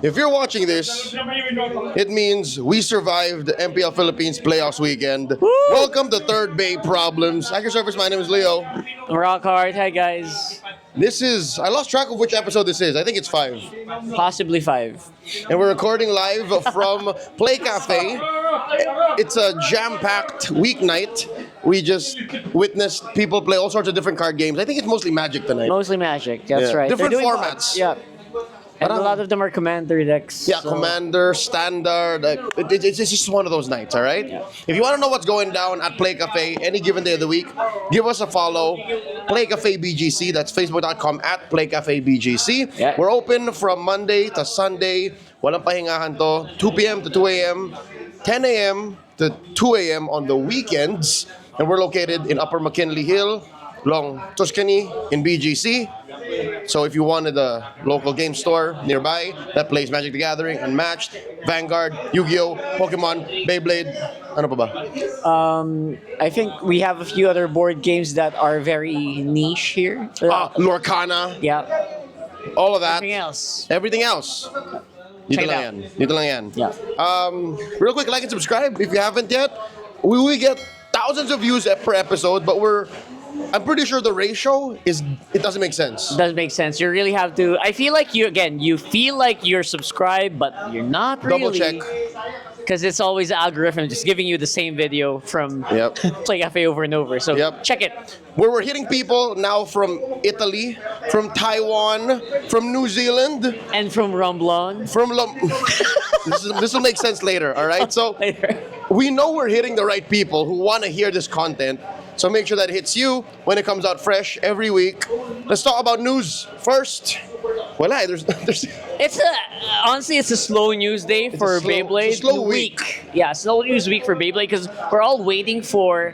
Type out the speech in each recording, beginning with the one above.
If you're watching this, it means we survived the MPL Philippines playoffs weekend. Welcome to Third Bay Problems. At your service, my name is Leo. Rockhart, hi guys. I lost track of which episode this is. I think it's 5. Possibly 5. And we're recording live from Playcafe. It's a jam-packed weeknight. We just witnessed people play all sorts of different card games. I think it's mostly Magic tonight. Mostly Magic, that's Yeah. right. Different They're doing formats. Yeah. And a lot of them are Commander decks. Yeah, so- Commander, Standard. It's just one of those nights, all right? Yeah. If you want to know what's going down at Playcafe any given day of the week, give us a follow. Playcafebgc, that's facebook.com at playcafebgc. Yeah. We're open from Monday to Sunday. Walang pahingahan to. 2 p.m. to 2 a.m., 10 a.m. to 2 a.m. on the weekends. And we're located in Upper McKinley Hill, Long Tuscany in BGC. So if you wanted a local game store nearby that plays Magic the Gathering, Unmatched, Vanguard, Yu-Gi-Oh, Pokemon, Beyblade, ano pa ba? I think we have a few other board games that are very niche here. Lorcana, Yeah. all of that. Everything else. Dito Check it lang out. yan. Dito lang yan. Yeah. Real quick, like and subscribe if you haven't yet. We get thousands of views per episode, but I'm pretty sure the ratio it doesn't make sense. Doesn't make sense. You really have to. I feel like you feel like you're subscribed, but you're not really. Double check. Because it's always the algorithm just giving you the same video from Yep. Playcafe over and over. So Yep. check it. Where we're hitting people now from Italy, from Taiwan, from New Zealand, And from Romblon. from this will make sense later, all right? So Later. we know we're hitting the right people who want to hear this content. So make sure that it hits you when it comes out fresh every week. Let's talk about news first. Well, there's Honestly, it's a slow news day for a slow- Beyblade. it's a slow week. Yeah, slow news week for Beyblade because we're all waiting for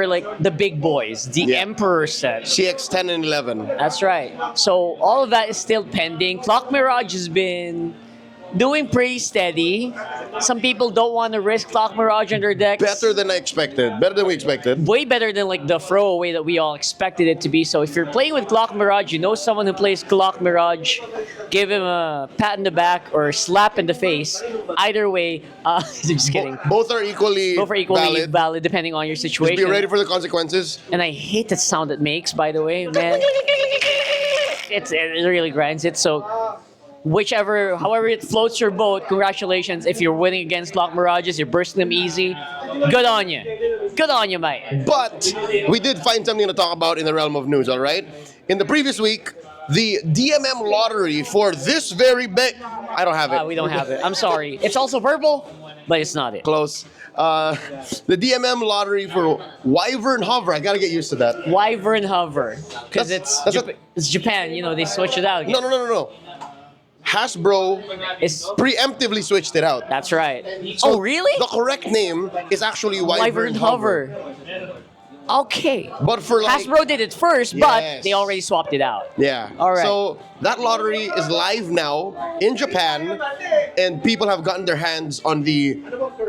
like the big boys, the Yeah. Emperor set. CX 10 and 11. That's right. So all of that is still pending. Clock Mirage has been doing pretty steady. Some people don't want to risk Clock Mirage on their decks. Better than I expected. Better than we expected. Way better than like the throwaway that we all expected it to be. So if you're playing with Clock Mirage, you know someone who plays Clock Mirage, give him a pat in the back or slap in the face. Either way, just kidding. Both are equally, Both are equally valid depending on your Just situation. be ready for the consequences. And I hate that sound it makes, by the way, man. It really grinds it. So however it floats your boat, congratulations. If you're winning against Clock Mirages, you're bursting them easy. Good on you. Good on you, mate. But we did find something to talk about in the realm of news, all right? In the previous week, the DMM lottery for this very big... I don't have it. We don't have it. I'm sorry. It's also purple, but it's not it. Close. The DMM lottery for Wyvern Hover. I gotta get used to that. Wyvern Hover. Because That's it's Japan, they switch it out again. No. Hasbro It's, preemptively switched it out. that's right. So Oh, really? The correct name is actually Wyvern Wyvern Hover. Hover. Okay. But for like... Hasbro did it first, but Yes. they already swapped it out. Yeah. All right. So that lottery is live now in Japan, and people have gotten their hands on the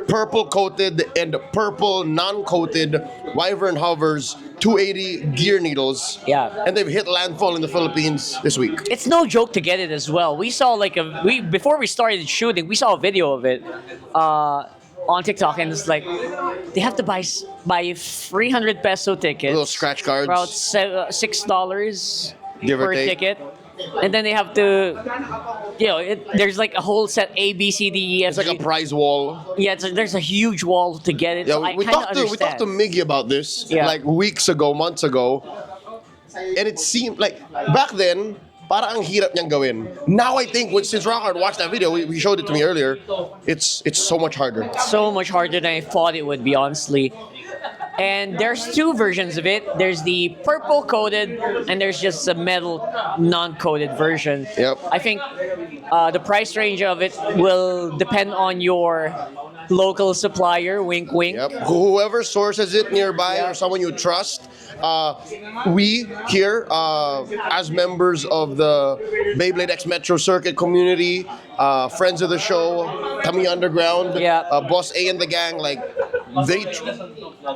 purple-coated and purple non-coated Wyvern Hovers 280 gear needles. Yeah. And they've hit landfall in the Philippines this week. It's no joke to get it as well. We saw before we started shooting, we saw a video of it on TikTok, and it's like they have to buy 300 peso tickets, Little scratch cards. about $6 Give or per take. ticket, and then they have to, there's like a whole set A, B, C, D, E, F, It's like a G. prize wall. Yeah, there's a huge wall to get it. Yeah, so I we kind of talked to understand. Miggy about this Yeah. like weeks ago, months ago, and it seemed like back then, para ang hirap niyang gawin. Now I think since Rockhart watched that video, he showed it to me earlier. It's so much harder. So much harder than I thought it would be, honestly. And there's two versions of it. There's the purple coated, and there's just a metal non-coated version. Yep. I think the price range of it will depend on your local supplier. Wink, wink. Yep. Whoever sources it nearby or someone you trust. We here, as members of the Beyblade X Metro Circuit community, friends of the show, Kami Underground, Yeah. Boss A and the gang, like they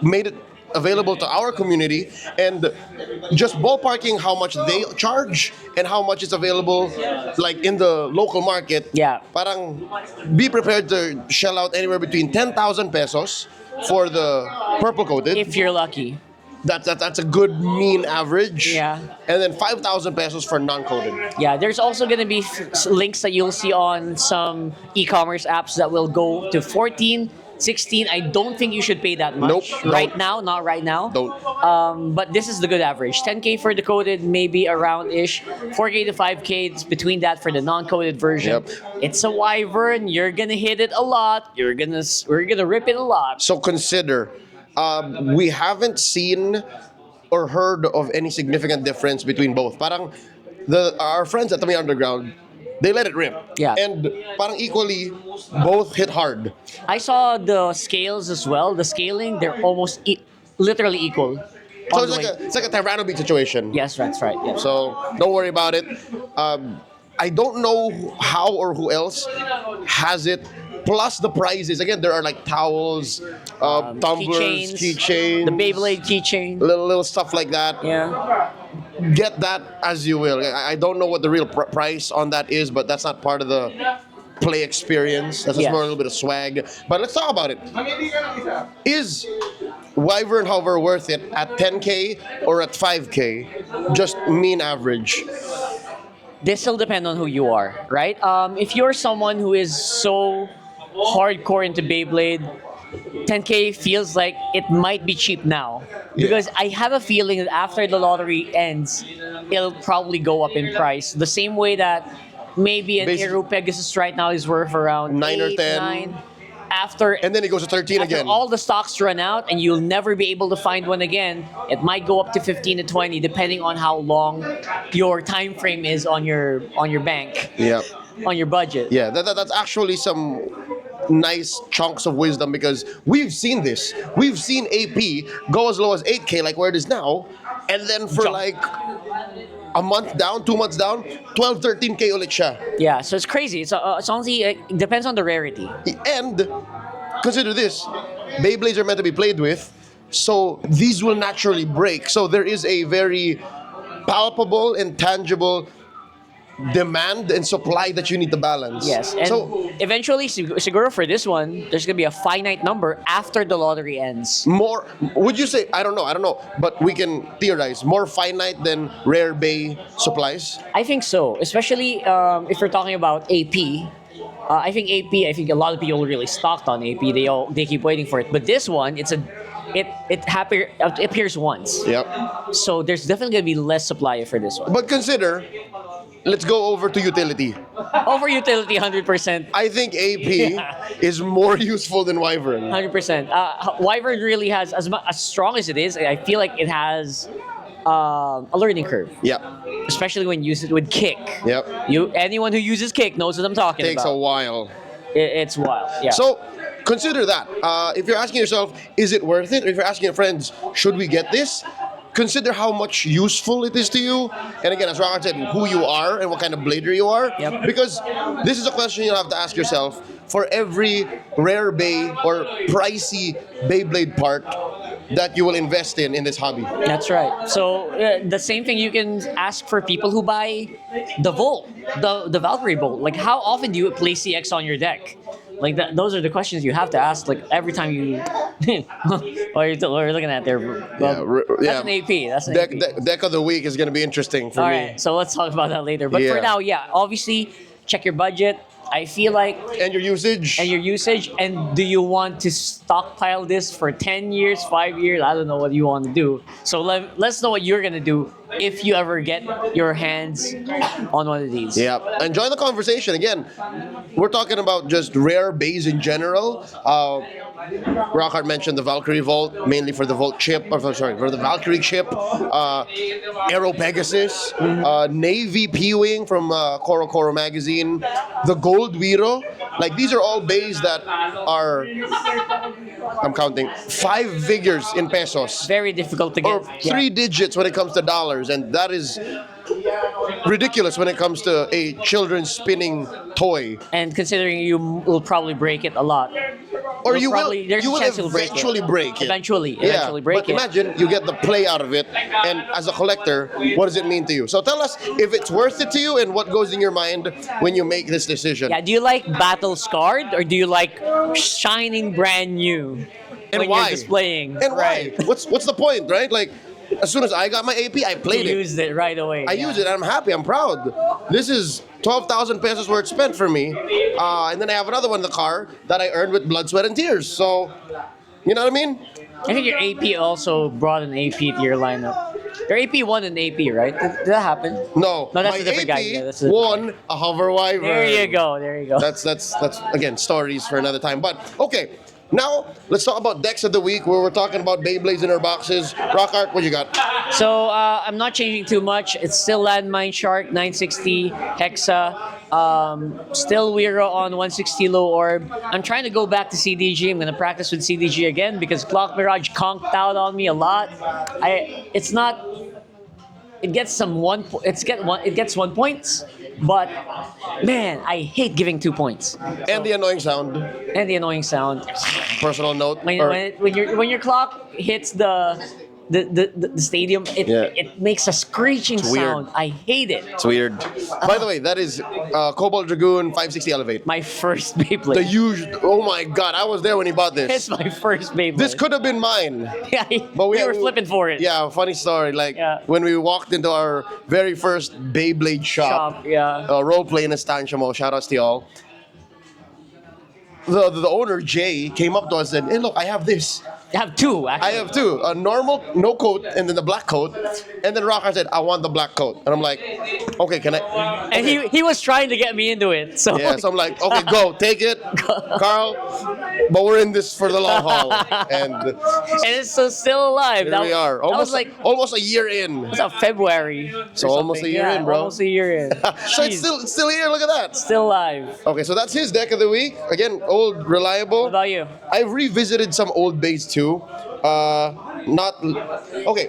made it available to our community, and just ballparking how much they charge and how much is available like in the local market. Yeah. Parang be prepared to shell out anywhere between 10,000 pesos for the purple coated. If you're lucky. That's a good mean average. Yeah. And then 5,000 pesos for non-coated. Yeah, there's also going to be links that you'll see on some e-commerce apps that will go to 14, 16. I don't think you should pay that much. Nope, Right don't. now, not right now. Don't. But this is the good average. 10K for the coated, maybe around-ish. 4K to 5K, it's between that for the non-coated version. Yep. It's a Wyvern. You're going to hit it a lot. We're going to rip it a lot. So consider, we haven't seen or heard of any significant difference between both. Parang our friends at Tami Underground, they let it rip. Yeah. And parang equally, both hit hard. I saw the scales as well. The scaling, they're almost literally equal. So on the way. it's like a Tyrannobeat situation. Yes, that's right. Yes. So don't worry about it. I don't know how or who else has it. Plus the prizes. Again, there are like towels, tumblers, keychains, the Beyblade keychain. little stuff like that. Yeah. Get that as you will. I don't know what the real price on that is, but that's not part of the play experience. That's just Yes. more a little bit of swag. But let's talk about it. Is Wyvern Hover worth it at 10K or at 5K? Just mean average. This will depend on who you are, right? If you're someone who is so hardcore into Beyblade, 10K feels like it might be cheap now. Because I have a feeling that after the lottery ends, it'll probably go up in price. The same way that maybe an Aero Pegasus right now is worth around 9 or 8, 10. 9. After And then it goes to 13 after again. all the stocks run out and you'll never be able to find one again, it might go up to 15 to 20 depending on how long your time frame is on your bank, Yeah. on your budget. Yeah, that's actually some nice chunks of wisdom because we've seen this. We've seen AP go as low as 8K, like where it is now, and then for Jump. like a month down, 2 months down, 12, 13K ulit siya. Yeah, so it's crazy. It's honestly, it depends on the rarity. And consider this, Beyblades are meant to be played with, so these will naturally break. So there is a very palpable and tangible demand and supply that you need to balance. Yes, and so eventually, siguro for this one, there's gonna be a finite number after the lottery ends. more, would you say, I don't know, but we can theorize, more finite than rare Bay supplies? I think so, especially if we're talking about AP. I think a lot of people really stocked on AP. They keep waiting for it. But this one, it appears once. Yep. So there's definitely gonna be less supply for this one. But consider, let's go over to utility. Over utility, 100%. I think AP is more useful than Wyvern. 100%. Wyvern really has, as strong as it is, I feel like it has a learning curve. Yep. Especially when you use it with kick. Yep. Anyone who uses kick knows what I'm talking Takes a about. while. It's wild. Yeah. So consider that. If you're asking yourself, is it worth it? Or if you're asking your friends, should we get this? Consider how much useful it is to you. And again, as Rockhart said, who you are and what kind of blader you are. Yep. Because this is a question you'll have to ask yourself for every rare Bay or pricey Beyblade part that you will invest in this hobby. That's right. So the same thing you can ask for people who buy the Volt, the Valkyrie Volt. Like, how often do you play CX on your deck? Like those are the questions you have to ask. Like every time you, what you're looking at there. Well, that's an AP. That's an AP. Deck of the week is going to be interesting for All me. right. So let's talk about that later. But Yeah. for now, yeah, obviously check your budget. I feel like And your usage. and your usage, and do you want to stockpile this for 10 years, 5 years? I don't know what you want to do. So let's know what you're gonna do if you ever get your hands on one of these. Yeah, and join the conversation. Again, we're talking about just rare bays in general. Rockhart mentioned the Valkyrie Volt, mainly for the Volt chip, for the Valkyrie chip. Aero Pegasus, Navy P-Wing from Koro Koro magazine, the Gold Wiro. Like, these are all bays that are, I'm counting, 5 figures in pesos. Very difficult to Or get. 3 digits when it comes to dollars, and that is ridiculous when it comes to a children's spinning toy. And considering you will probably break it a lot. Or you'll you will, probably, there's you a will chance you'll break eventually it. break it. Eventually break but it. imagine you get the play out of it, and as a collector, what does it mean to you? So tell us if it's worth it to you and what goes in your mind when you make this decision. Yeah, do you like battle scarred or do you like shining brand new And when why? you're displaying? And right. why? What's the point, right? Like, as soon as I got my AP, I You played it. used it right away. I use it. I'm happy. I'm proud. This is 12,000 pesos worth spent for me. And then I have another one in the car that I earned with blood, sweat, and tears. So, you know what I mean? I think your AP also brought an AP to your lineup. Your AP won an AP, right? Did that happen? No. No, that's my a different AP guy. Yeah, that's a different won a hover wyvern. There you go. There you go. That's again stories for another time. But okay, now let's talk about decks of the week where we're talking about Beyblades in our boxes. Rockhart, what you got? So I'm not changing too much. It's still Landmine Shark 960 Hexa. Still Wiro on 160 low orb. I'm trying to go back to CDG. I'm gonna practice with CDG again because Clock Mirage conked out on me a lot. It's not. It gets it gets 1 points, but man, I hate giving 2 points. And the annoying sound. And the annoying sound. Personal note. When your clock hits the stadium, it makes a screeching sound. weird. I hate it. It's weird. By the way, that is Cobalt Dragoon 560 Elevate. My first Beyblade. The huge. Oh my God! I was there when he bought this. It's my first Beyblade. This could have been mine. Yeah, But we were flipping for it. Yeah, funny story. Like Yeah. when we walked into our very first Beyblade shop, Yeah. role play in Estancia Mo. Shout outs to y'all. The owner Jay came up to us and said, "Hey, look, I have this. I have two, I actually. have two. A normal no coat and then the black coat." And then Rocker said, "I want the black coat." And I'm like, "Okay, can I?" And he was trying to get me into it. So Yeah, so I'm like, "Okay, go, take it, Carl." But we're in this for the long haul, and and it's still alive. here we are. That was Almost a year in. it's a February. So or almost something. a year Yeah, in, bro. Almost a year in. So it's Jeez. still here. Look at that. Still alive. Okay, so that's his deck of the week. Again, old, reliable. What about you? I've revisited some old bays too. Not okay.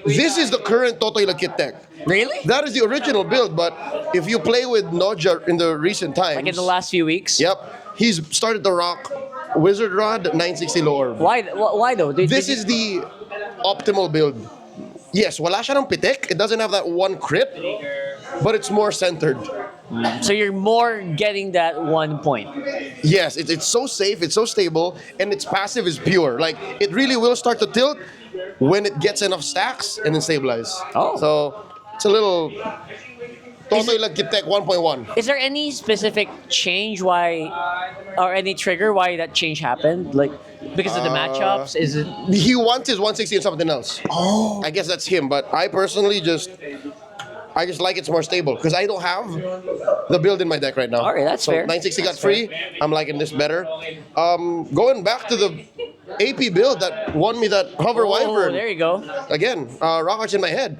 This is the current Totoy Lakit deck. Really? That is the original build, but if you play with Noja in the recent times, Like in the last few weeks? yep, he's started to rock Wizard Rod 960 lower. Why? Why though? This is the optimal build. Yes, wala siya ng pitik. It doesn't have that one crit, but it's more centered. So you're more getting that 1 point. Yes, it's so safe, it's so stable, and its passive is pure. Like, it really will start to tilt when it gets enough stacks and then stabilize. Oh. So, it's a little... Totoy Lakit Tech 1.1. Is there any specific change why, or any trigger why that change happened? Like because of the matchups? Is it? He wants his 160 and something else. Oh. I guess that's him, but I personally just like it's more stable because I don't have the build in my deck right now. All right, that's so fair. 960 got That's free. fair. I'm liking this better. Going back to the AP build that won me that hover Oh, wyvern. there you go. Again, Rockhart's in my head.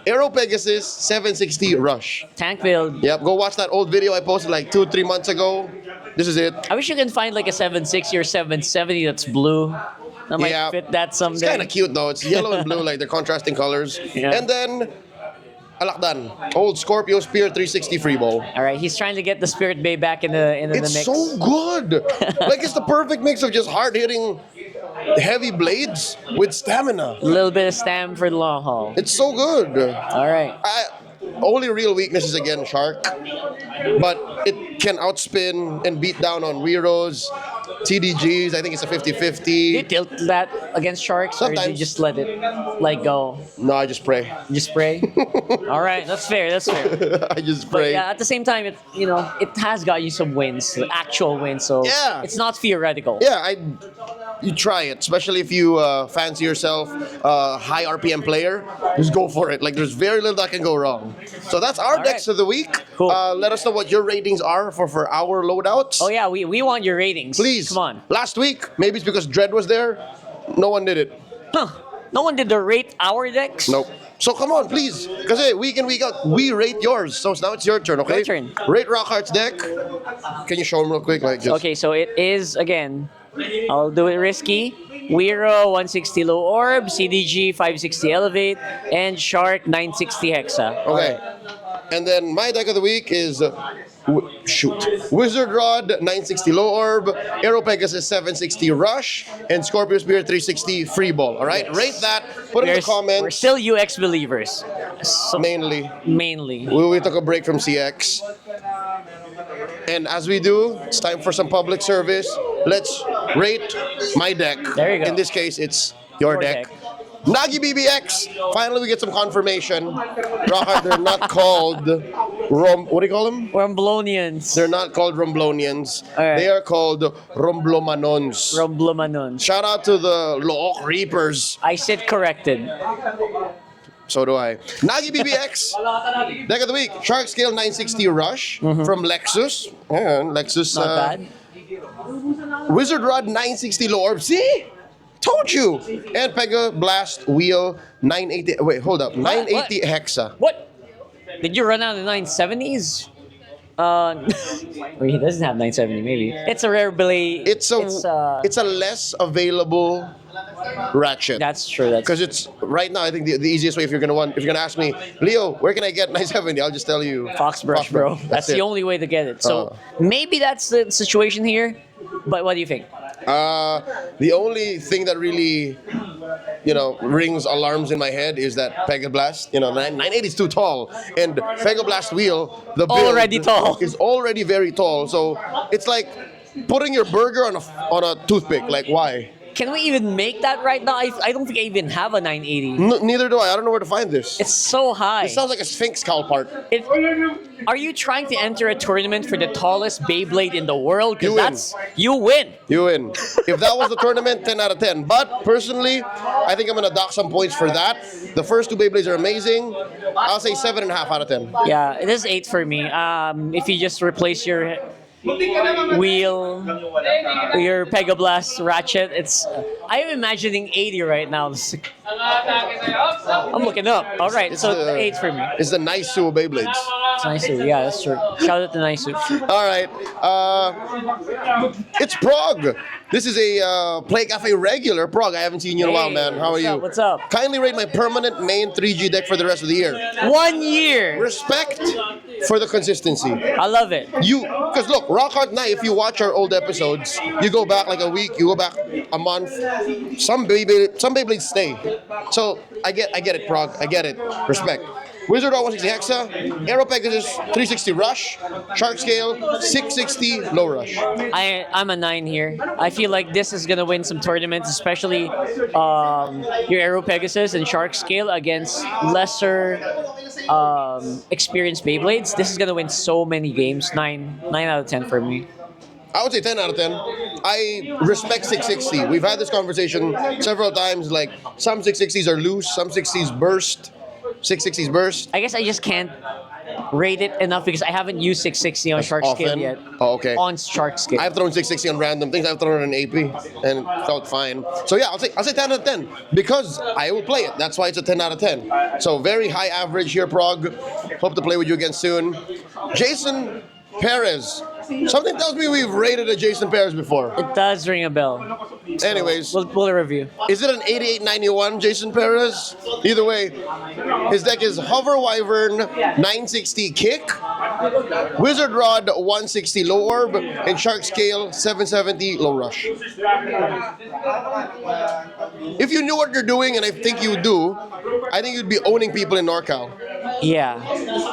Aero Pegasus 760 Rush. Tank build. Yep, go watch that old video I posted like 2-3 months ago. This is it. I wish you can find like a 760 or 770 that's blue. That might Yeah. fit that someday. It's kind of cute though. It's yellow and blue, like they're contrasting colors. Yeah. And then Alakdan, old Scorpio Spear 360 Freebow. All right, he's trying to get the Spirit Bay back in the It's mix. so good. Like it's the perfect mix of just hard hitting, heavy blades with stamina. A little bit of stam for the long haul. It's so good. All right. Only real weakness is again Shark, but it can outspin and beat down on Weeros, TDGs. I think it's a 50-50. Do you tilt that against sharks, or do you Sometimes. just let it go? No, I just pray. You spray. All right, that's fair. That's fair. I just But pray. yeah, at the same time, it has got you some wins, actual wins. So Yeah. it's not theoretical. Yeah, you try it, especially if you fancy yourself a high RPM player. Just go for it. Like there's very little that can go wrong. So that's our All decks right. of the week. Cool. Let us know what your ratings are for our loadouts. Oh yeah, we want your ratings. Please. Come on. Last week, maybe it's because Dread was there. No one did it. Huh. No one did the rate our decks. Nope. So come on, please. Because hey, week in, week out, we rate yours. So now it's your turn, okay? Your turn. Rate Rockhart's deck. Can you show him real quick? Like just... Okay, so it is again. I'll do it risky. Wiro 160 low orb, CDG 560 elevate, and Shark 960 hexa. Okay. And then my deck of the week is Wizard Rod 960 Low Orb, Aero Pegasus 760 Rush, and Scorpio Spirit 360 Free Ball. All right, rate that. Put in the comments. We're still UX believers. So, mainly. mainly. We took a break from CX. And as we do, it's time for some public service. Let's rate my deck. There you go. In this case, it's your deck. Nagi BBX. Finally, we get some confirmation. Rockhart, they're not called what do you call them? Romblonians. They're not called Romblonians. Alright. They are called Romblomanons. Romblomanons. Shout out to the Look Reapers. I said corrected. So do I. Nagi BBX. Deck of the week. Shark Scale 960 Rush from Lexus. Ayan, Lexus. Not bad. Wizard Rod 960 Low Orb. See? Told you. And Pega Blast Wheel 980. Wait, hold up. 980 Hexa. What? Did you run out of the 970s? Wait, he doesn't have 970. Maybe it's a rare blade. It's a less available ratchet. That's true. That's because it's right now. I think the easiest way if you're gonna ask me, Leo, where can I get 970? I'll just tell you Fox brush, bro. That's the only way to get it. So maybe that's the situation here. But what do you think? The only thing that really, rings alarms in my head is that Pega Blast, 980 is too tall, and Pega Blast wheel, the build Already tall. is already very tall. So it's like putting your burger on a toothpick. Like, why? Can we even make that right now? I don't think I even have a 980. Neither do I. I don't know where to find this. It's so high. It sounds like a Sphinx cowl part. Are you trying to enter a tournament for the tallest Beyblade in the world? You Because win. you win. You win. If that was the tournament, 10 out of 10. But personally, I think I'm going to dock some points for that. The first two Beyblades are amazing. I'll say 7.5 out of 10. Yeah, it is 8 for me. If you just replace your wheel, your Pega Blast ratchet, I am imagining 80 right now. I'm looking up. All right, so 8 for me. It's the Naisu Beyblades. It's Naisu. Yeah, that's true. Shout out to Naisu. All right. It's Prague. This is a Playcafe regular. Prague, I haven't seen you in a while, man. How are you? What's up? Kindly rate my permanent main 3G deck for the rest of the year. 1 year. Respect for the consistency. I love it. Because look, Rockhart and I, if you watch our old episodes, you go back like a week, you go back a month. Some Beyblades stay. So I get it, Prague. I get it. Respect. Wizard Rod 160 Hexa, Aero Pegasus 360 Rush, Shark Scale 660 Low Rush. I'm a 9 here. I feel like this is gonna win some tournaments, especially your Aero Pegasus and Shark Scale against lesser experienced Beyblades. This is gonna win so many games. 9 out of 10 for me. I would say 10 out of 10. I respect 660. We've had this conversation several times. Like, some 660s are loose, some 660s burst. 660s burst. I guess I just can't rate it enough because I haven't used 660 on Shark Scale Often? yet. Oh, okay. On Shark Scale. I've thrown 660 on random things. I've thrown it on AP and it felt fine. So yeah, I'll say 10 out of 10 because I will play it. That's why it's a 10 out of 10. So very high average here, Prague. Hope to play with you again soon. Jason Perez. Something tells me we've rated a Jason Perez before. It does ring a bell. Anyways, We'll review. is it an 8891 Jason Perez? Either way, his deck is Hover Wyvern 960 Kick, Wizard Rod 160 Low Orb, and Shark Scale 770 Low Rush. If you knew what you're doing, and I think you do, I think you'd be owning people in NorCal. Yeah.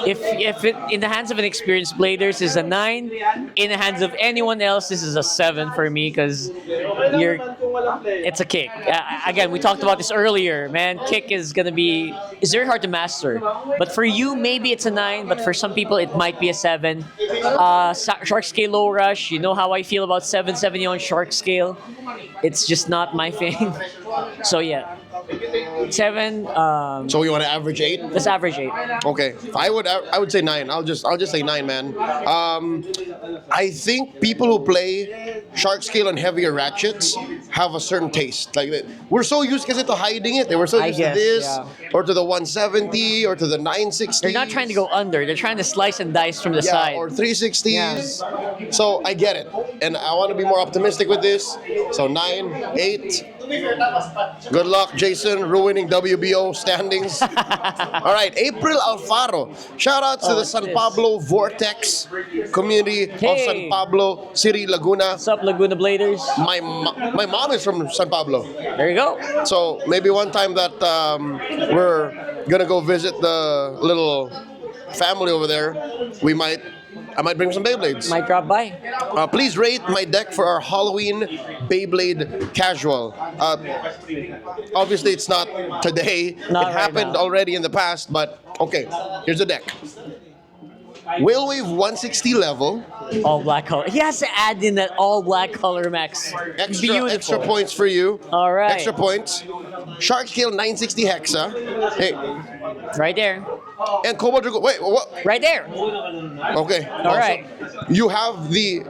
If it in the hands of an experienced blader, this is a 9. In the hands of anyone else, this is a 7 for me because it's a kick. Again, we talked about this earlier, man. Kick is very hard to master. But for you, maybe it's a 9. But for some people, it might be a 7. Shark Scale Low Rush. You know how I feel about 770 on Shark Scale. It's just not my thing. So yeah. 7. So you want to average 8? Let's average 8. Okay, I would say 9. I'll just say 9, man. I think people who play Shark Scale and heavier ratchets have a certain taste. Like we're so used to hiding it. They were so used to this or to the 170 or to the 960. They're not trying to go under. They're trying to slice and dice from the side. Or 360s. So I get it, and I want to be more optimistic with this. So 9, 8. Good luck, Jason. Ruin joining WBO standings. All right, April Alfaro. Shout out to Oh, the what's San this? Pablo Vortex community of Hey. San Pablo City, Laguna. What's up, Laguna Bladers? My mom is from San Pablo. There you go. So maybe one time that we're gonna go visit the little family over there, I might bring some Beyblades. Might drop by. Please rate my deck for our Halloween Beyblade Casual. Obviously, it's not today. Not It right happened now. already in the past, but okay. Here's the deck. Whale Wave 160 level. All black color. He has to add in that all black color max. Extra points for you. All right. Extra points. Shark Scale 960 Hexa. Hey, Right there. and Cobalt Drago. Wait, what? Right there. Okay. All right. You have the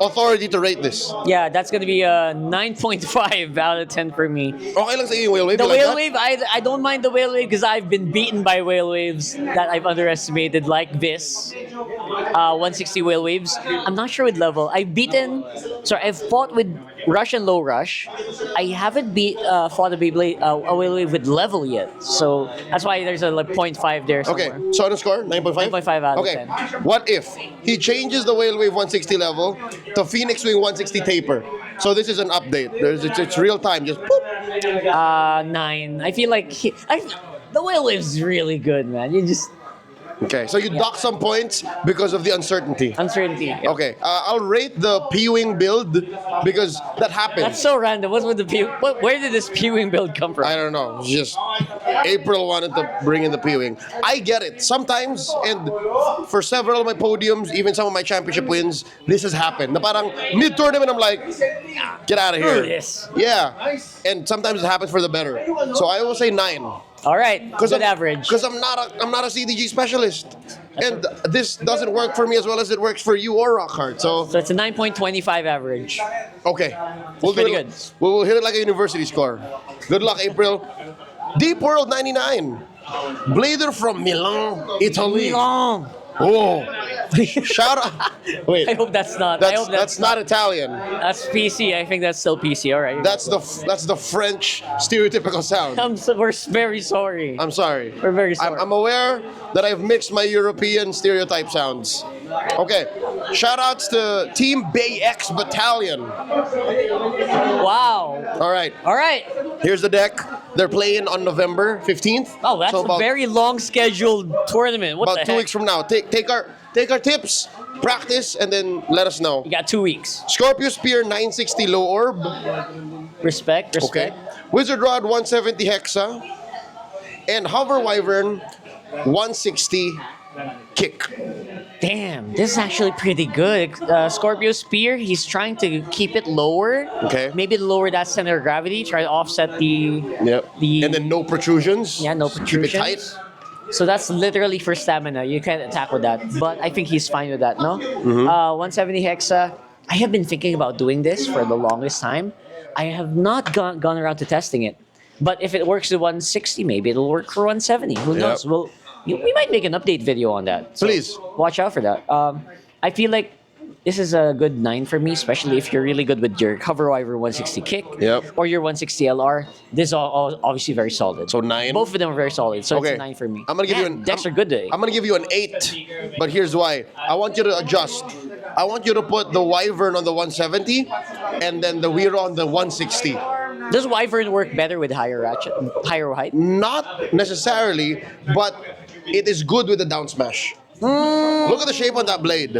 authority to rate this. Yeah, that's gonna be a 9.5 out of 10 for me. Okay lang sa iyo yung Whale Wave. The You like whale that? wave, I don't mind the whale wave because I've been beaten by whale waves that I've underestimated, like this 160 whale waves. I'm not sure with level. I've fought with rush and low rush. I haven't fought a Beyblade, a whale wave with level yet. So that's why there's a like 0.5 there somewhere. Okay, so ano score? 9.5? 9.5 out of okay. 10. What if he changes the Whale Wave 160 level to Phoenix Wing 160 taper? So this is an update. It's real time. Just boop. 9. I feel like the whale wave's really good, man. You just Okay, so you dock some points because of the uncertainty. uncertainty. Yeah. Okay, I'll rate the P-Wing build because that happened. That's so random. What's with the where did this pewing build come from? I don't know. It's just April wanted to bring in the P-Wing. I get it. Sometimes, and for several of my podiums, even some of my championship wins, this has happened. Na parang mid-tournament, I'm like, get out of here. Screw this. Yeah. And sometimes it happens for the better. So I will say 9. All right, good average. Because I'm not a CDG specialist. And this doesn't work for me as well as it works for you or Rockhart. So So it's a 9.25 average. okay. We'll pretty do it. good. We'll hit it like a university score. Good luck, April. Deep World 99. Blader from Milan, Italy. Long. Oh. Shout out. Wait. I hope that's not. I hope That's not Italian. That's PC. I think that's still PC. All right. That's the French stereotypical sound. We're very sorry. I'm sorry. We're very sorry. I'm aware that I've mixed my European stereotype sounds. Okay. Shout outs to Team Bay X Battalion. Wow. All right. All right. Here's the deck. They're playing on November 15th. Oh, that's So a very long scheduled tournament. What the about 2 heck? weeks from now. Take our tips, practice, and then let us know. You got 2 weeks. Scorpio Spear 960 low orb. Respect. Okay. Wizard Rod 170 hexa. And Hover Wyvern 160 kick. Damn, this is actually pretty good. Scorpio Spear, he's trying to keep it lower. Okay. Maybe lower that center of gravity, try to offset the. Yep. The- And then no protrusions. Yeah, no Keep it protrusions. tight. So that's literally for stamina. You can't attack with that. But I think he's fine with that, no? Mm-hmm. 170 Hexa. I have been thinking about doing this for the longest time. I have not gone around to testing it. But if it works with 160, maybe it'll work for 170. Who knows? We might make an update video on that. So Please. watch out for that. I feel like this is a good 9 for me, especially if you're really good with your Hover Wyvern 160 kick Yep. or your 160 LR. This is all obviously very solid. So 9. Both of them are very solid, so Okay. it's a 9 for me. I'm gonna give you Man, an decks are good today. I'm gonna give you an 8, but here's why. I want you to adjust. I want you to put the Wyvern on the 170, and then the Weir on the 160. Does Wyvern work better with higher height? Not necessarily, but it is good with the down smash. Look at the shape on that blade.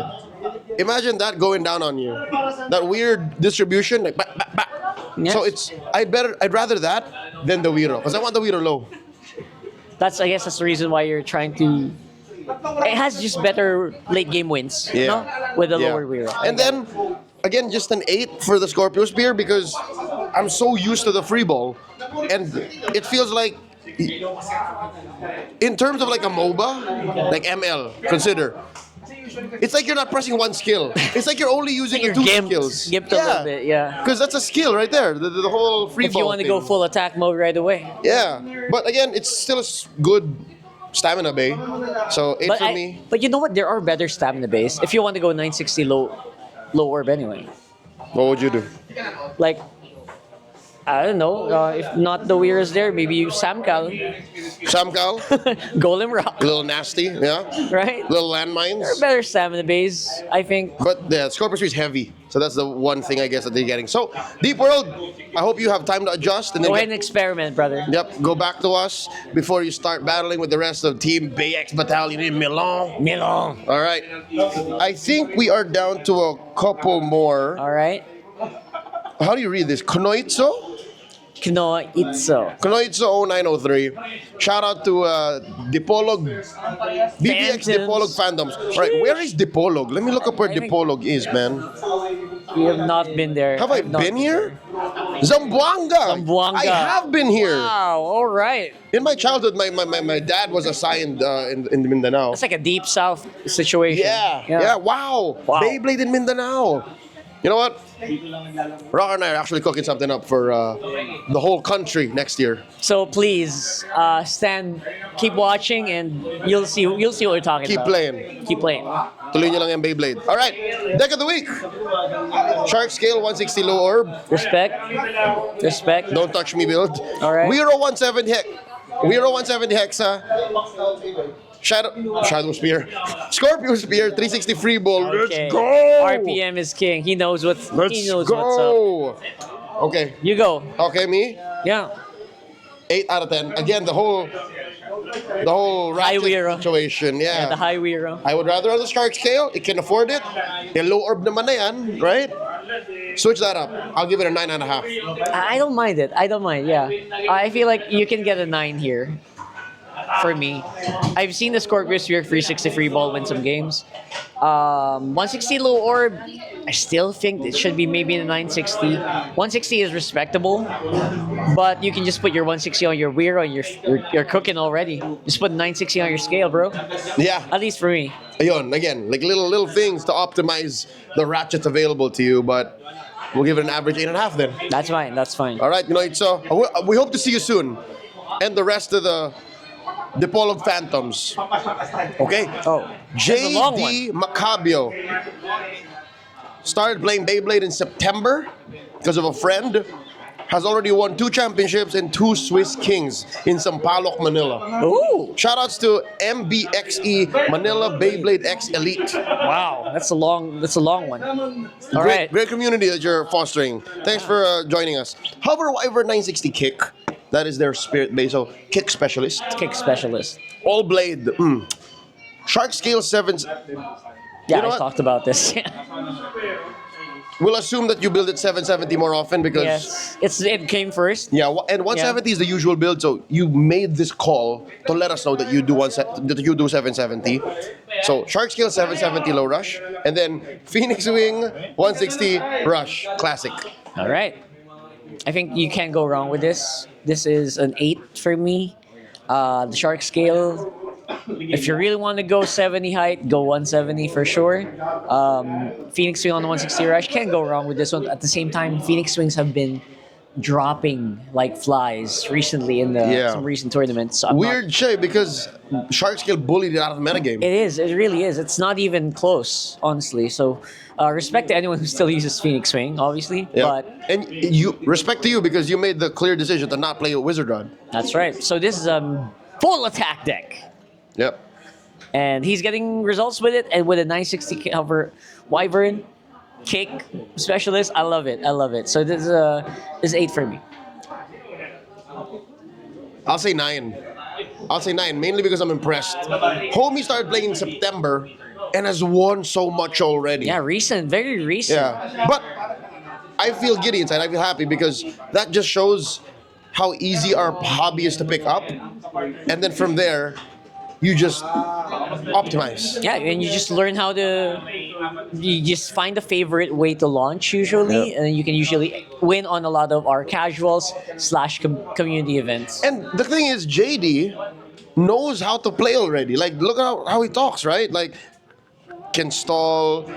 Imagine that going down on you. That weird distribution, like bah, bah, bah. Yes. So I'd rather that than the Wiro, because I want the Wiro low. I guess that's the reason why you're trying to. It has just better late game wins, no? With the lower wheel. And then again, just an 8 for the Scorpio Spear because I'm so used to the free ball, and it feels like, in terms of like a MOBA, like ML, consider. It's like you're not pressing one skill. It's like you're only using You're two gimped skills. a little bit, yeah. Because that's a skill right there. The whole free If ball you want to thing. go full attack mode right away. Yeah, but again, it's still a good stamina bay. So 8 for me. But you know what? There are better stamina base. If you want to go 960 low orb anyway. What would you do? Like, I don't know. If not the Weir's there, maybe you Samcal, Samcal, Golem Rock, a little nasty, yeah. right? Little There are landmines. better stamina bays, I think. But the Scorpio 3 is heavy. So that's the one thing I guess that they're getting. So, Deep World, I hope you have time to adjust and then Go ahead and experiment, brother. yep, go back to us before you start battling with the rest of Team BX Battalion in Milan. Milan. All right. I think we are down to a couple more. All right. How do you read this? Knoitzo? Kno Itzo. Knoitzo 0903. Shout out to Dipolog, BBX Phantoms. Dipolog fandoms. All right, where is Dipolog? Let me look up where I think- Dipolog is, man. We have not been there. Have I I've not been here? Zamboanga. Zamboanga. I have been here. Wow. All right. In my childhood, my dad was assigned in Mindanao. It's like a deep south situation. Yeah. Wow. Wow. Beyblade in Mindanao. You know what? Rock and I are actually cooking something up for the whole country next year. So please, keep watching, and you'll see what we're talking Keep about. playing. Keep playing. Tuloy nyo lang yung Beyblade. All right. Deck of the week. Shark Scale 160 low orb. Respect. Don't touch me build. All right. Weiro 170 hexa. Shadow Spear. Scorpio Spear 360 free ball. Okay. Let's go. RPM is king. He knows what's Let's what's up. go. Okay. You go. Okay, me. Yeah. 8 out of 10. Again, the whole High ratchet Weiro. situation. Yeah. The high Weiro. I would rather on the Shark Scale. It can afford it. Yung low orb naman na yan, right? Switch that up. I'll give it a 9.5. I don't mind it. I don't mind. Yeah. I feel like you can get a 9 here. For me, I've seen the Scorpio Sphere 360 free ball win some games. 160 low orb, I still think it should be maybe in the 960. 160 is respectable, but you can just put your 160 on your Weiro and you're cooking already. Just put 960 on your scale, bro. Yeah. At least for me. Ayun, again, like little things to optimize the ratchets available to you, but we'll give it an average 8.5 then. That's fine. That's fine. All right, so we hope to see you soon. And the rest of the Dipolog Phantoms. Okay? Oh, that's a long JD Macabio started playing Beyblade in September because of a friend. Has already won 2 championships and 2 Swiss Kings in Sampaloc, Manila. Ooh. Shoutouts to MBXE Manila Beyblade X Elite. Wow. That's a long one. All right. Great community that you're fostering. Thanks for joining us. Hover Wyvern 960 Kick. That is their spirit base. So kick specialist. Kick specialist. All blade. Shark Scale 7. Yeah, You know I what? talked about this. We'll assume that you build it 770 more often because yes. It came first. yeah, and 170 is the usual build. So you made this call to let us know that you do 770. So Shark Scale 770 low rush, and then Phoenix Wing 160 rush classic. All right. I think you can't go wrong with this. This is an 8 for me. The Shark Scale, if you really want to go 70 height, go 170 for sure. Phoenix Wing on the 160 rush, can't go wrong with this one. At the same time, Phoenix Wings have been dropping like flies recently in some recent tournaments. So Weird shit because Shark Scale bullied it out of the metagame. It is. It really is. It's not even close, honestly. So, respect to anyone who still uses Phoenix Wing, obviously. Yeah. But and you respect to you because you made the clear decision to not play a Wizard Rod. that's right. So this is a full attack deck, Yep. and he's getting results with it. And with a 960 cover Wyvern kick specialist, I love it. I love it. So this is 8 for me. I'll say 9. Mainly because I'm impressed. Homie started playing in September and has won so much already. Yeah, recent, very recent. Yeah. But I feel giddy inside. I feel happy because that just shows how easy our hobby is to pick up. And then from there, you just optimize. Yeah, and you just learn you just find a favorite way to launch usually, and you can usually win on a lot of our casuals / community events. And the thing is, JD knows how to play already. Like, look at how he talks, right? Like, can stall,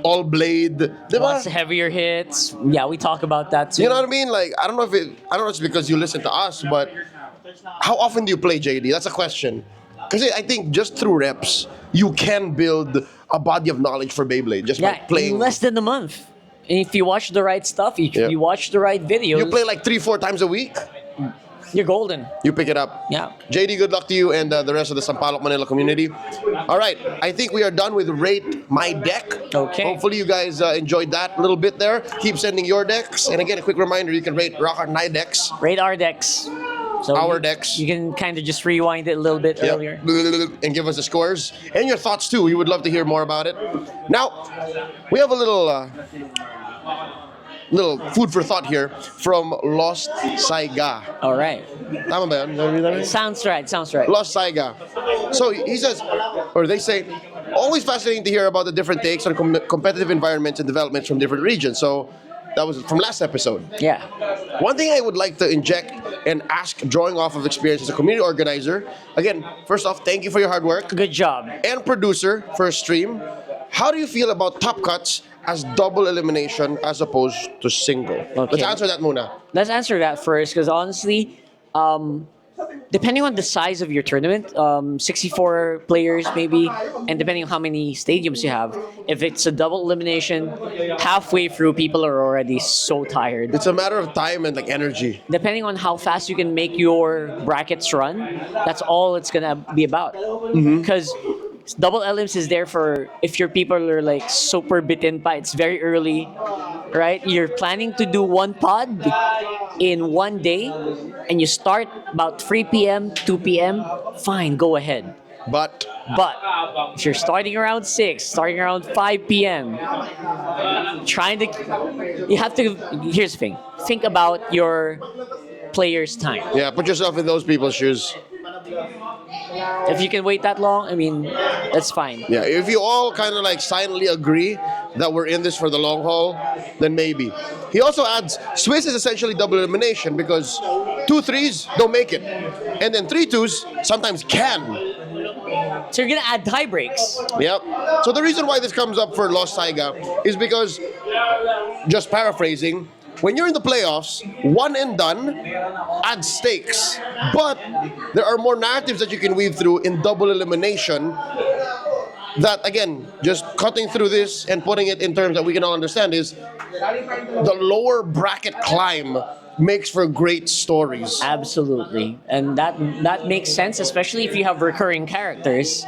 all blade. Diba? Lots of heavier hits. Yeah, we talk about that too. You know what I mean? Like, I don't know if it's because you listen to us, but how often do you play JD? That's a question. Because I think just through reps, you can build a body of knowledge for Beyblade just by Yeah, playing. in less than a month. And if you watch the right stuff, if Yeah. you watch the right videos, You play like 3-4 times a week. you're golden. You pick it up. Yeah. JD, good luck to you and the rest of the Sampaloc Manila community. All right, I think we are done with Rate My Deck. Okay. Hopefully you guys enjoyed that little bit there. Keep sending your decks. And again, a quick reminder, you can rate Rockhart and I decks. Rate our decks. So Our you, decks. You can kind of just rewind it a little bit Yep. earlier. And give us the scores and your thoughts too. We would love to hear more about it. Now, we have a little food for thought here from Lost Saiga. All right. Tama ba yun? Did I read that right? Sounds right. Sounds right. Lost Saiga. So he says, or they say, always fascinating to hear about the different takes on competitive environments and developments from different regions. So that was from last episode. Yeah. One thing I would like to inject and ask, drawing off of experience as a community organizer, again, first off, thank you for your hard work. Good job. And producer for a stream. How do you feel about top cuts as double elimination as opposed to single? Okay. Let's answer that muna. Let's answer that first, because honestly, depending on the size of your tournament, 64 players maybe, and depending on how many stadiums you have, if it's a double elimination, halfway through people are already so tired. It's a matter of time and like energy. Depending on how fast you can make your brackets run, that's all it's gonna be about. Because double elims is there for if your people are like super bitten by it's very early, right? You're planning to do one pod in one day, and you start about 3 p.m., 2 p.m. Fine, go ahead. But But if you're starting around 6, starting around 5 p.m., you have to, here's the thing, think about your players' time. yeah, put yourself in those people's shoes. If you can wait that long, I mean, that's fine. Yeah, if you all kind of like silently agree that we're in this for the long haul, then maybe. He also adds, Swiss is essentially double elimination because 2 threes don't make it. And then 3 twos sometimes can. So you're gonna add tie breaks. Yep. So the reason why this comes up for Lost Saiga is because, just paraphrasing, when you're in the playoffs, one and done adds stakes. But there are more narratives that you can weave through in double elimination that, again, just cutting through this and putting it in terms that we can all understand is the lower bracket climb makes for great stories. Absolutely, and that makes sense, especially if you have recurring characters.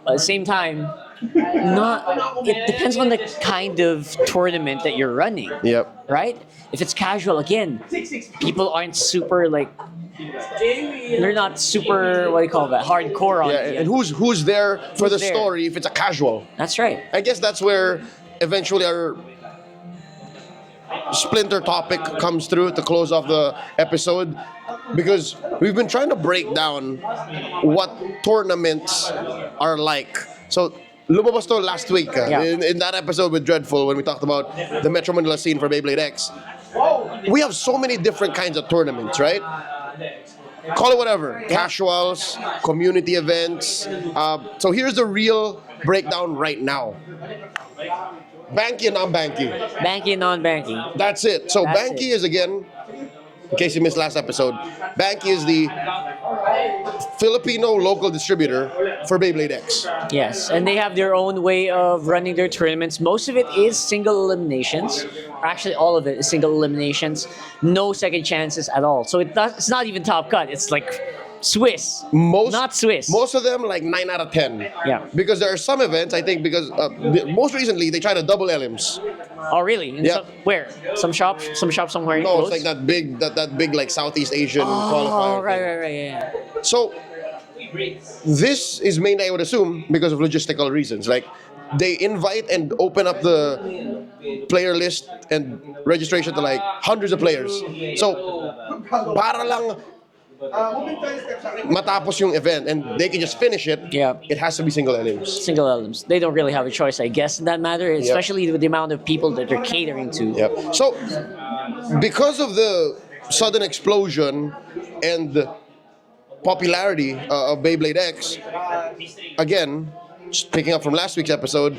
At the same time, it depends on the kind of tournament that you're running. Yep. Right? If it's casual, again, people aren't super like they're not super what do you call that hardcore on Yeah, it. and who's there for the there? story if it's a casual? That's right. I guess that's where eventually our splinter topic comes through to close off the episode, because we've been trying to break down what tournaments are like. So lumabas to last week Yeah. in that episode with Dreadful when we talked about the Metro Manila scene for Beyblade X. We have so many different kinds of tournaments, right? Call it whatever, casuals, community events. So here's the real breakdown right now. Banky and non-banky. Banky and non-banky. That's it. So That's Banky it. is, again, in case you missed last episode, Banky is the Filipino local distributor for Beyblade X. Yes, and they have their own way of running their tournaments. Most of it is single eliminations. Actually, all of it is single eliminations. No second chances at all. So it's not even top cut. It's like Swiss. Not Swiss. Most of them like 9 out of 10. Yeah. Because there are some events, I think, because most recently they tried to double elims. Oh, really? Yeah. Where? Some shop somewhere. No, close? it's like that big like Southeast Asian Oh, qualifier. right, yeah. So this is mainly, I would assume, because of logistical reasons. Like they invite and open up the player list and registration to like hundreds of players. So para lang matapos yung event and they can just finish it, Yeah. it has to be single elims. Single elements. They don't really have a choice, I guess, in that matter, especially with the amount of people that they're catering to. Yep. So because of the sudden explosion and the popularity of Beyblade X, again, picking up from last week's episode,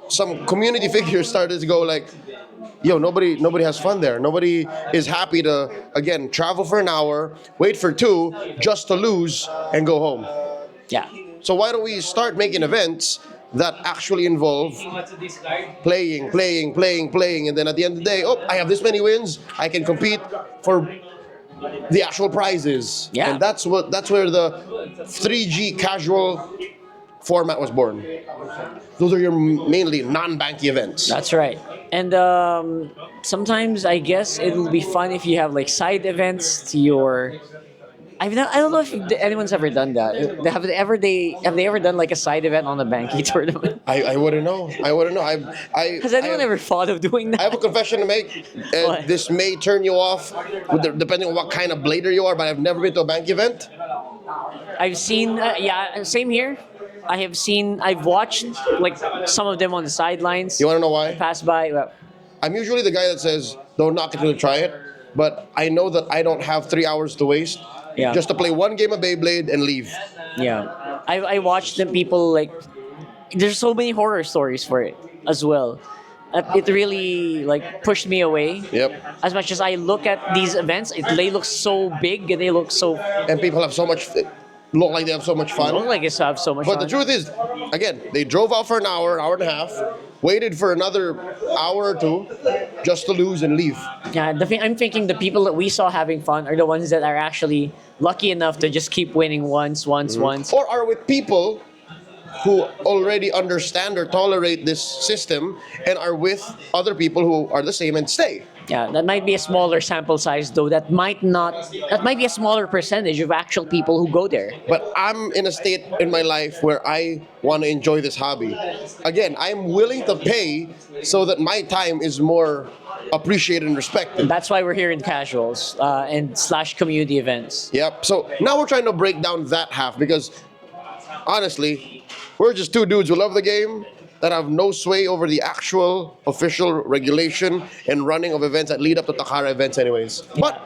some community figures started to go like, yo, nobody has fun there. Nobody is happy to, again, travel for an hour, wait for 2, just to lose and go home. Yeah. So why don't we start making events that actually involve playing, and then at the end of the day, oh, I have this many wins, I can compete for the actual prizes. Yeah. And that's where the 3G casual format was born. Those are your mainly non-banky events. That's right. And sometimes I guess it'll be fun if you have like side events to your. I don't know if anyone's ever done that. Have they ever done like a side event on a banky tournament? I wouldn't know. Has anyone ever thought of doing I have a that? confession to make. What? This may turn you off, depending on what kind of blader you are. But I've never been to a bank event. I've seen, yeah, same here. I've watched like some of them on the sidelines. You want to know why? Pass by. Well, I'm usually the guy that says, "Don't knock it till you try it." But I know that I don't have 3 hours to waste Yeah. just to play one game of Beyblade and leave. yeah, I watched them. People like, there's so many horror stories for it as well. It really like pushed me away. Yep. As much as I look at these events, they look so big and they look so And people have so much, look like they have so much fun. look like it's have so much But fun. the truth is, again, they drove out for an hour and a half, waited for another hour or two, just to lose and leave. Yeah, I'm thinking the people that we saw having fun are the ones that are actually lucky enough to just keep winning once. Or are with people who already understand or tolerate this system and are with other people who are the same and stay. Yeah, that might be a smaller sample size though. That might be a smaller percentage of actual people who go there. But I'm in a state in my life where I want to enjoy this hobby. Again, I'm willing to pay so that my time is more appreciated and respected. That's why we're here in casuals and / community events. Yep. So now we're trying to break down that half because honestly, we're just two dudes who love the game that have no sway over the actual official regulation and running of events that lead up to Takara events anyways. But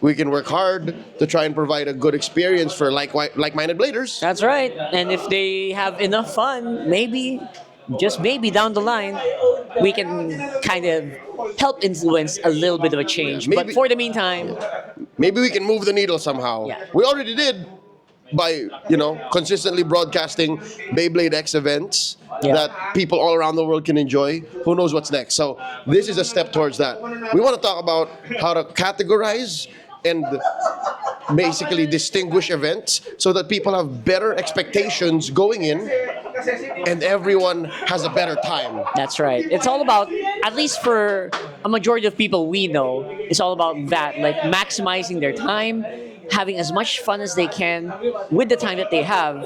we can work hard to try and provide a good experience for like-minded bladers. That's right. And if they have enough fun, maybe, just maybe down the line, we can kind of help influence a little bit of a change. Yeah, but maybe- for the meantime, Maybe we can move the needle somehow. Yeah. We already did by, consistently broadcasting Beyblade X events Yeah. that people all around the world can enjoy. Who knows what's next? So this is a step towards that. We want to talk about how to categorize and basically distinguish events so that people have better expectations going in and everyone has a better time. that's right. It's all about, at least for a majority of people we know, it's all about that, like maximizing their time, having as much fun as they can with the time that they have.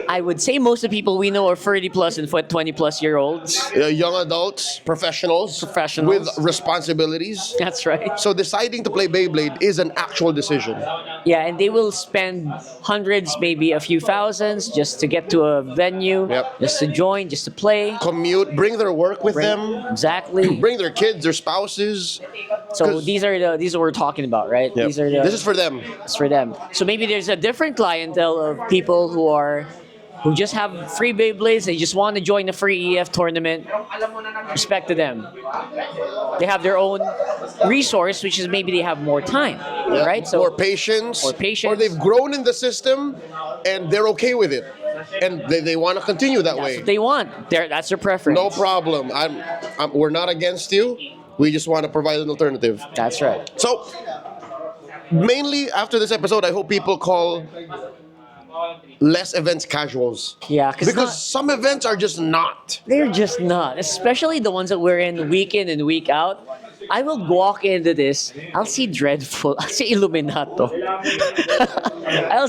I would say most of the people we know are 30 plus and 20 plus year olds. Young adults, professionals with responsibilities. That's right. So deciding to play Beyblade is an actual decision. Yeah, and they will spend hundreds, maybe a few thousands just to get to a venue, Yep. just to join, just to play. Commute, bring their work with them, Exactly. bring their kids, their spouses. So 'Cause- these are what we're talking about, right? Yep. These are the This is for them. it's for them. So maybe there's a different clientele of people who just have free Beyblades. They just want to join the free EF tournament. Respect to them. They have their own resource, which is maybe they have more time, Yeah. right? So More patience. More patience. Or they've grown in the system and they're okay with it. And they want to continue that that's way. what they want. That's their preference. No problem. We're not against you. We just want to provide an alternative. That's right. So, mainly after this episode, I hope people call less events casuals. Yeah, Because some events are just not. they're just not, especially the ones that we're in week and week out. I will walk into this. I'll see Dreadful. I'll see Illuminato. I'll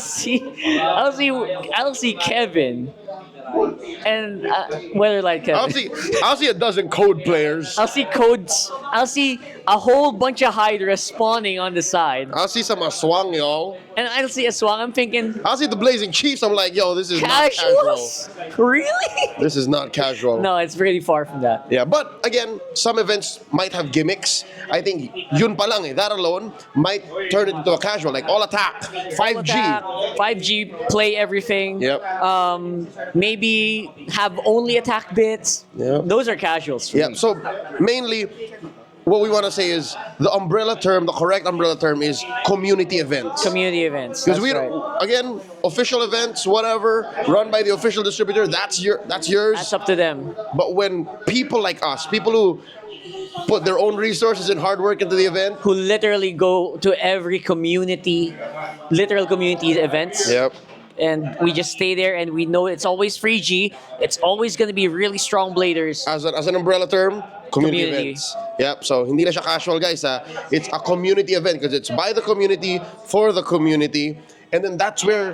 see Kevin. And whether like Kevin. I'll see a dozen code players. I'll see codes. I'll see a whole bunch of Hydra spawning on the side. I'll see some Aswang, y'all. And I'll see a Swang. I'm thinking, I'll see the Blazing Chiefs. I'm like, yo, this is not casuals? casual. Really? This is not casual. No, it's really far from that. Yeah, but again, some events might have gimmicks. I think yun pa lang that alone might turn it into a casual, like all attack, 5G. 5G, play everything. Yep. Maybe have only attack bits. Yep. Those are casuals for Yeah, me. so mainly what we want to say is the umbrella term, the correct umbrella term is community events. Community events. Because That's we right. again, official events, whatever, run by the official distributor. That's yours. That's up to them. But when people like us, people who put their own resources and hard work into the event. Who literally go to every community, literal community events. Yep. And we just stay there, and we know it's always free G. It's always going to be really strong bladers. As an umbrella term, community Community. events. Yep. So hindi na siya casual, guys. It's a community event because it's by the community for the community. And then that's where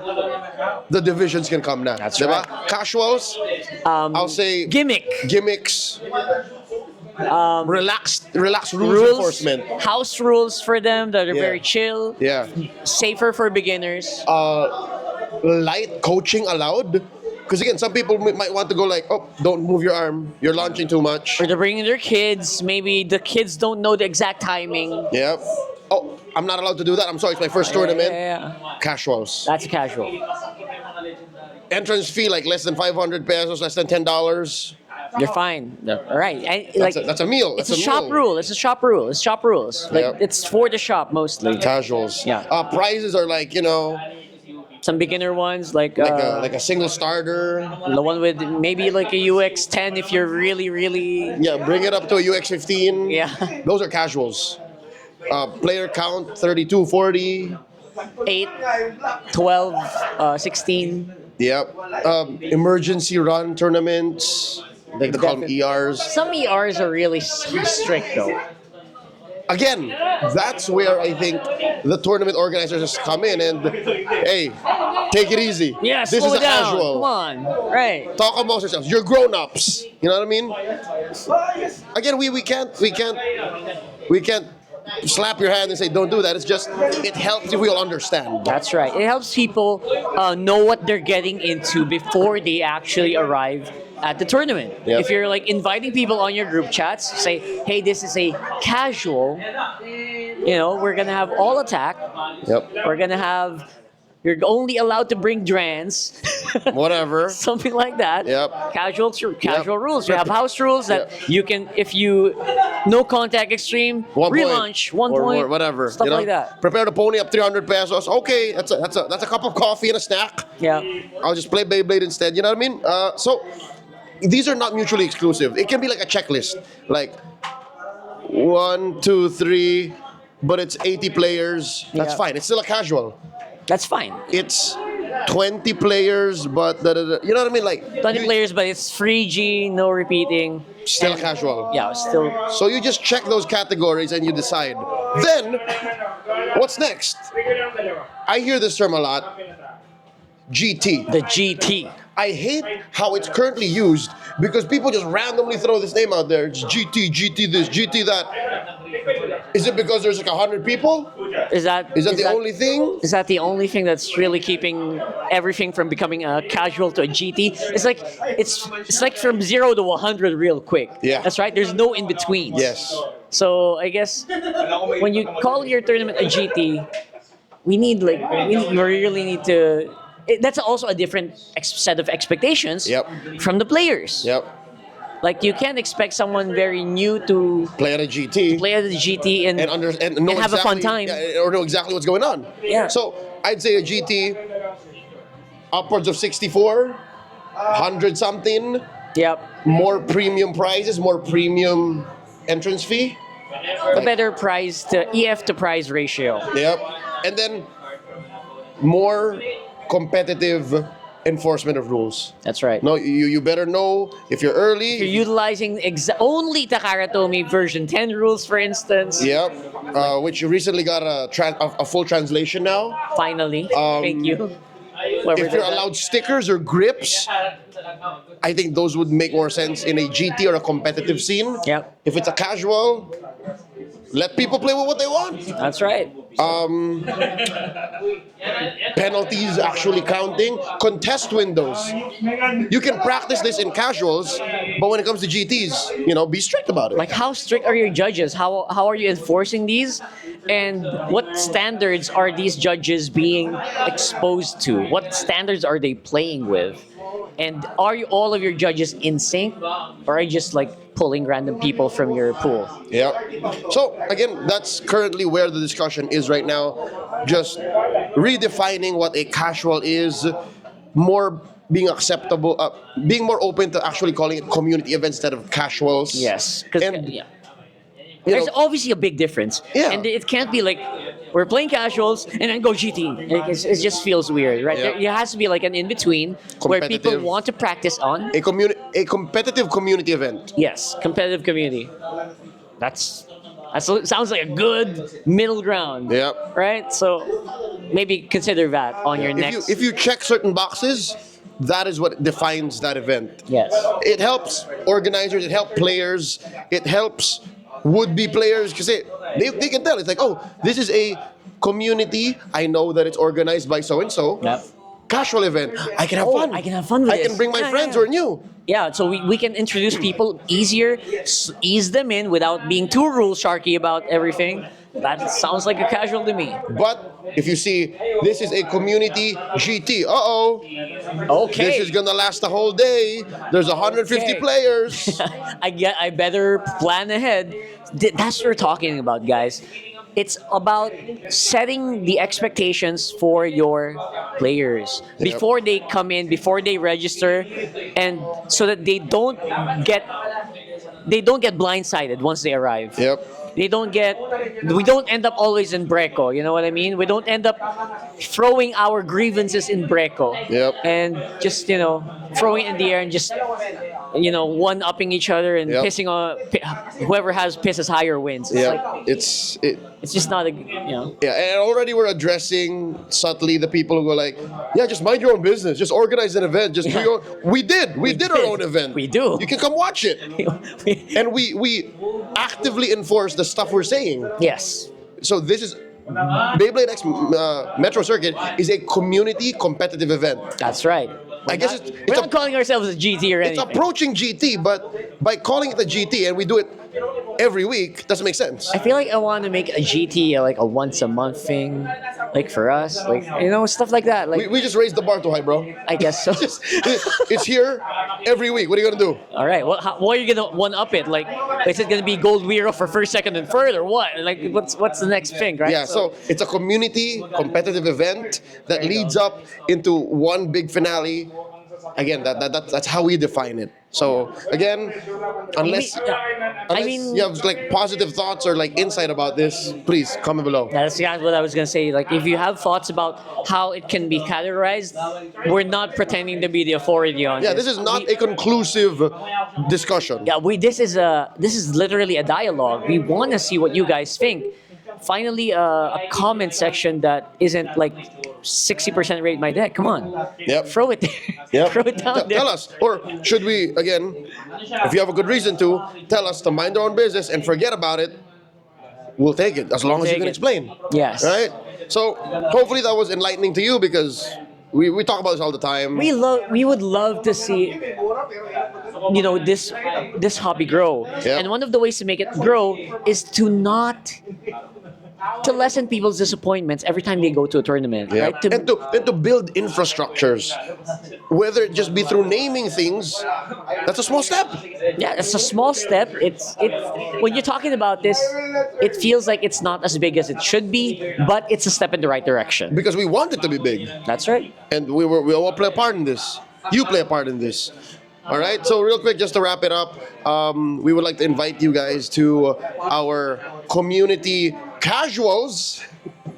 the divisions can come na. That's diba? right. Casuals, I'll say gimmicks, relaxed rules enforcement. House rules for them that are Yeah. very chill, Yeah. safer for beginners. Light coaching allowed. Because again, some people might want to go like, oh, don't move your arm. You're launching too much. Or they're bringing their kids. Maybe the kids don't know the exact timing. Yep. Oh, I'm not allowed to do that. I'm sorry, it's my first tournament. Yeah. Casuals. That's casual. Entrance fee like less than 500 pesos, less than $10. You're fine. All right. That's a meal. It's That's a shop meal. rule. It's a shop rule. It's shop rules. Like Yep. it's for the shop mostly. Casuals. Yeah. Prizes are like, Some beginner ones like like a single starter. the one with maybe like a UX 10 if you're really Yeah, bring it up to a UX 15. yeah Those are casuals. Player count 32, 40. 8, 12, 16. Yep. Emergency run tournaments. They call them ERs. Some ERs are really strict though. Again, that's where I think the tournament organizers just come in and, hey, take it easy. Yeah, this slow is it a down. casual. Come on, right? Talk amongst yourselves. You're grown-ups. You know what I mean? Again, we can't slap your hand and say don't do that. It's just it helps if we all understand. That's right. It helps people know what they're getting into before they actually arrive at the tournament. Yep. If you're like inviting people on your group chats, say, hey, this is a casual, we're going to have all attack. Yep. We're going to have, you're only allowed to bring drans. Whatever. Something like that. Yep. Casual rules. You have house rules that you can, if you, no contact extreme, 1 point. relaunch, 1 or, point. or whatever. Stuff like that. Prepare to pony up 300 pesos. Okay, that's a cup of coffee and a snack. Yeah. I'll just play Beyblade instead. You know what I mean? So these are not mutually exclusive. It can be like a checklist, like 1, 2, 3, but it's 80 players. That's Yeah. fine. It's still a casual. That's fine. It's 20 players, but you know what I mean? Like 20 players, but it's free G, no repeating. still a casual. Yeah, still. So you just check those categories and you decide. Then, what's next? I hear this term a lot. GT. The GT. I hate how it's currently used because people just randomly throw this name out there. It's GT, GT this, GT that. Is it because there's like 100 people? Is that The only thing? Is that the only thing that's really keeping everything from becoming a casual to a GT? It's like from 0 to 100 real quick. Yeah. That's right. There's no in between. Yes. So I guess when you call your tournament a GT, we really need to. That's also a different set of expectations Yep. from the players. Yep. Like you can't expect someone very new to Play at a GT. play at the GT and and know have a fun exactly- time. yeah, or know exactly what's going on. Yeah. So I'd say a GT upwards of 64, 100 something, Yep. more premium prizes, more premium entrance fee. A better price to EF to price ratio. Yep. And then more competitive enforcement of rules. That's right. No, you better know if you're early. You're utilizing only Takaratomi version 10 rules, for instance. Yep. Which you recently got a full translation now. Finally. Thank you. Whoever If you're did that. allowed stickers or grips, I think those would make more sense in a GT or a competitive scene. Yep. If it's a casual, let people play with what they want. That's right. Penalties actually counting. Contest windows. You can practice this in casuals, but when it comes to GTs, be strict about it. Like, how strict are your judges? How are you enforcing these? And what standards are these judges being exposed to? What standards are they playing with? And are you all of your judges in sync, or are you just like pulling random people from your pool? Yeah. So again, that's currently where the discussion is right now. Just redefining what a casual is, more being acceptable, being more open to actually calling it community events instead of casuals. Yes, because And yeah. you There's know, obviously a big difference. Yeah. And it can't be like we're playing casuals and then go GT. It just feels weird, right? Yeah. There has to be like an in between where people Competitive. want to practice on. a competitive community event. Yes, competitive community. That sounds like a good middle ground. Yeah. Right? So maybe consider that on your If next. you check certain boxes, that is what defines that event. Yes. It helps organizers, it helps players, it helps would-be players because they can tell. It's like, oh, this is a community. I know that it's organized by so and so. Yep. Casual event. I can have fun. I can have fun with I this. can bring my Yeah, friends yeah. who are new. Yeah, so we can introduce people easier, ease them in without being too rule sharky about everything. That sounds like a casual to me. But if you see, this is a community GT. Okay. This is gonna last the whole day. There's 150 Okay. players. I better plan ahead. That's what we're talking about, guys. It's about setting the expectations for your players before they come in, before they register, and so that they don't get blindsided once they arrive. Yep. We don't end up always in Breco, you know what I mean? We don't end up throwing our grievances in Breco. Yep. And just, throwing it in the air and just, one-upping each other and Yep. pissing on whoever has pisses higher wins. It's Yeah. like, it's just not Yeah, and already we're addressing subtly the people who go like, yeah, just mind your own business, just organize an event, just do your. We did our own event. We do. You can come watch it, and we actively enforce the stuff we're saying. Yes. So this is Beyblade X Metro Circuit is a community competitive event. That's right. I guess We're not calling ourselves a GT or it's anything. approaching GT, but by calling it a GT and we do it every week doesn't make sense. I feel like I want to make a GT like a once a month thing, like for us, like stuff like that. Like We just raised the bar too high, bro. I guess so. It's here every week. What are you gonna do? All right. What are you gonna one up it? Like, is it gonna be gold wheel for first, second, and third, or what? Like, what's the next thing, right? Yeah, so it's a community competitive event that leads up into one big finale. Again, that's how we define it. So again, unless you have like positive thoughts or like insight about this, please comment below. That's what I was gonna say. Like, if you have thoughts about how it can be categorized, we're not pretending to be the authority on Yeah, this is not a conclusive discussion. Yeah, this is literally a dialogue. We want to see what you guys think. Finally, a comment section that isn't like 60% rate my deck. Come on, Yep. throw it there. Yep. Throw it down there. Tell us, or should we again, if you have a good reason to, tell us to mind our own business and forget about it. We'll take it as long as you Take can it. explain. Yes. Right. So hopefully that was enlightening to you because we talk about this all the time. We would love to see this hobby grow. Yeah. And one of the ways to make it grow is to lessen people's disappointments every time they go to a tournament, Yeah. right? And to build infrastructures, whether it just be through naming things, that's a small step. Yeah, it's a small step. It's when you're talking about this, it feels like it's not as big as it should be, but it's a step in the right direction. Because we want it to be big, That's right. and we all play a part in this. You play a part in this. All right. So real quick, just to wrap it up, we would like to invite you guys to our community casuals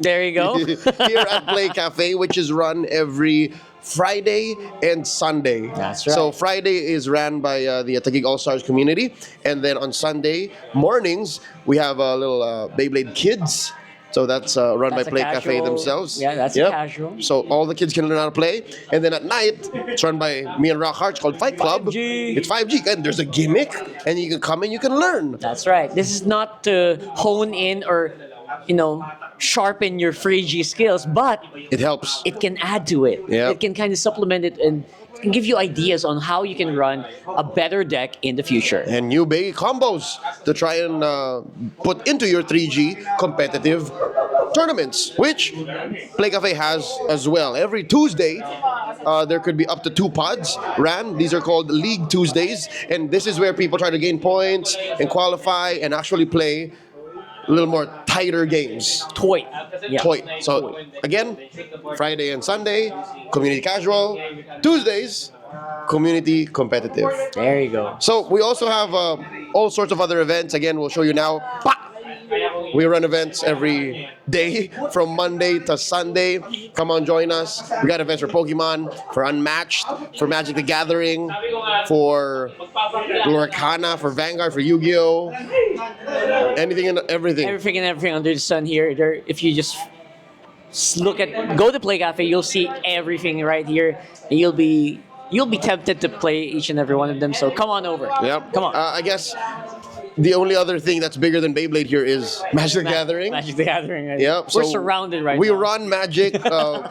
There you go. here at Playcafe, which is run every Friday and Sunday. That's right. So Friday is ran by the Taguig All-Stars community, and then on Sunday mornings we have a little Beyblade Kids. So that's run That's by a Playcafe casual- themselves. yeah, that's a casual. So all the kids can learn how to play, and then at night it's run by me and Rockhart. It's called Fight Club. 5G. It's 5G, and there's a gimmick, and you can come and you can learn. That's right. This is not to hone in or, sharpen your 3G skills, but It helps. it can add to it. Yeah. It can kind of supplement it and it can give you ideas on how you can run a better deck in the future. And new Bay combos to try and put into your 3G competitive tournaments, which Playcafe has as well. Every Tuesday, there could be up to 2 pods ran. These are called League Tuesdays, and this is where people try to gain points and qualify and actually play a little more tighter games. Toy. Yeah. Toy. So again, Friday and Sunday, community casual. Tuesdays, community competitive. There you go. So we also have all sorts of other events. Again, we'll show you now. We run events every day from Monday to Sunday. Come on, join us. We got events for Pokemon, for Unmatched, for Magic the Gathering, for Lorcana, for Vanguard, for Yu-Gi-Oh! Anything and everything. Everything under the sun here. If you just go to Playcafe, you'll see everything right here. And you'll be tempted to play each and every one of them. So come on over. Yep. Come on. I guess the only other thing that's bigger than Beyblade here is Magic the Gathering. Magic the Gathering. Right? Yep. We're so surrounded right we now. run Magic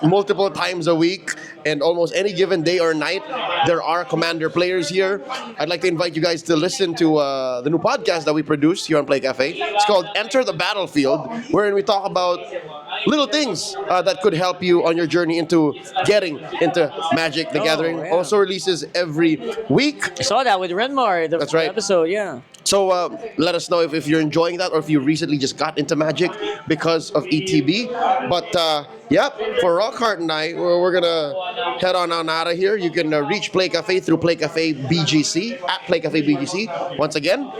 multiple times a week, and almost any given day or night, there are Commander players here. I'd like to invite you guys to listen to the new podcast that we produce here on Playcafe. It's called Enter the Battlefield, wherein we talk about little things that could help you on your journey into getting into Magic the Gathering. Yeah. Also releases every week. I saw that with Renmar, the That's right. episode, yeah. So let us know if you're enjoying that, or if you recently just got into Magic because of ETB. But yeah, for Rockhart and I, we're gonna head on out of here. You can reach Playcafe through playcafebgc at playcafebgc. Once again,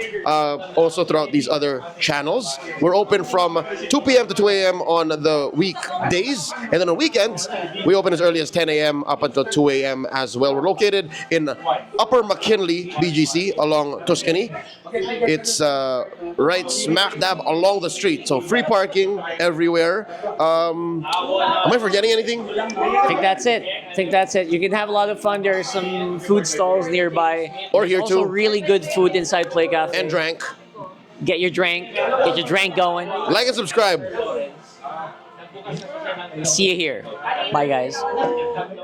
also throughout these other channels. We're open from 2 p.m. to 2 a.m. on the weekdays, and then on weekends we open as early as 10 a.m. up until 2 a.m. as well. We're located in Upper McKinley, BGC, along Tuscany. It's right smack dab along the street, so free parking everywhere. Am I forgetting anything? I think that's it. You can have a lot of fun. There are some food stalls nearby. Or There's here also too. really good food inside Playcafe. And drank. Get your drink going. Like and subscribe. See you here. Bye, guys.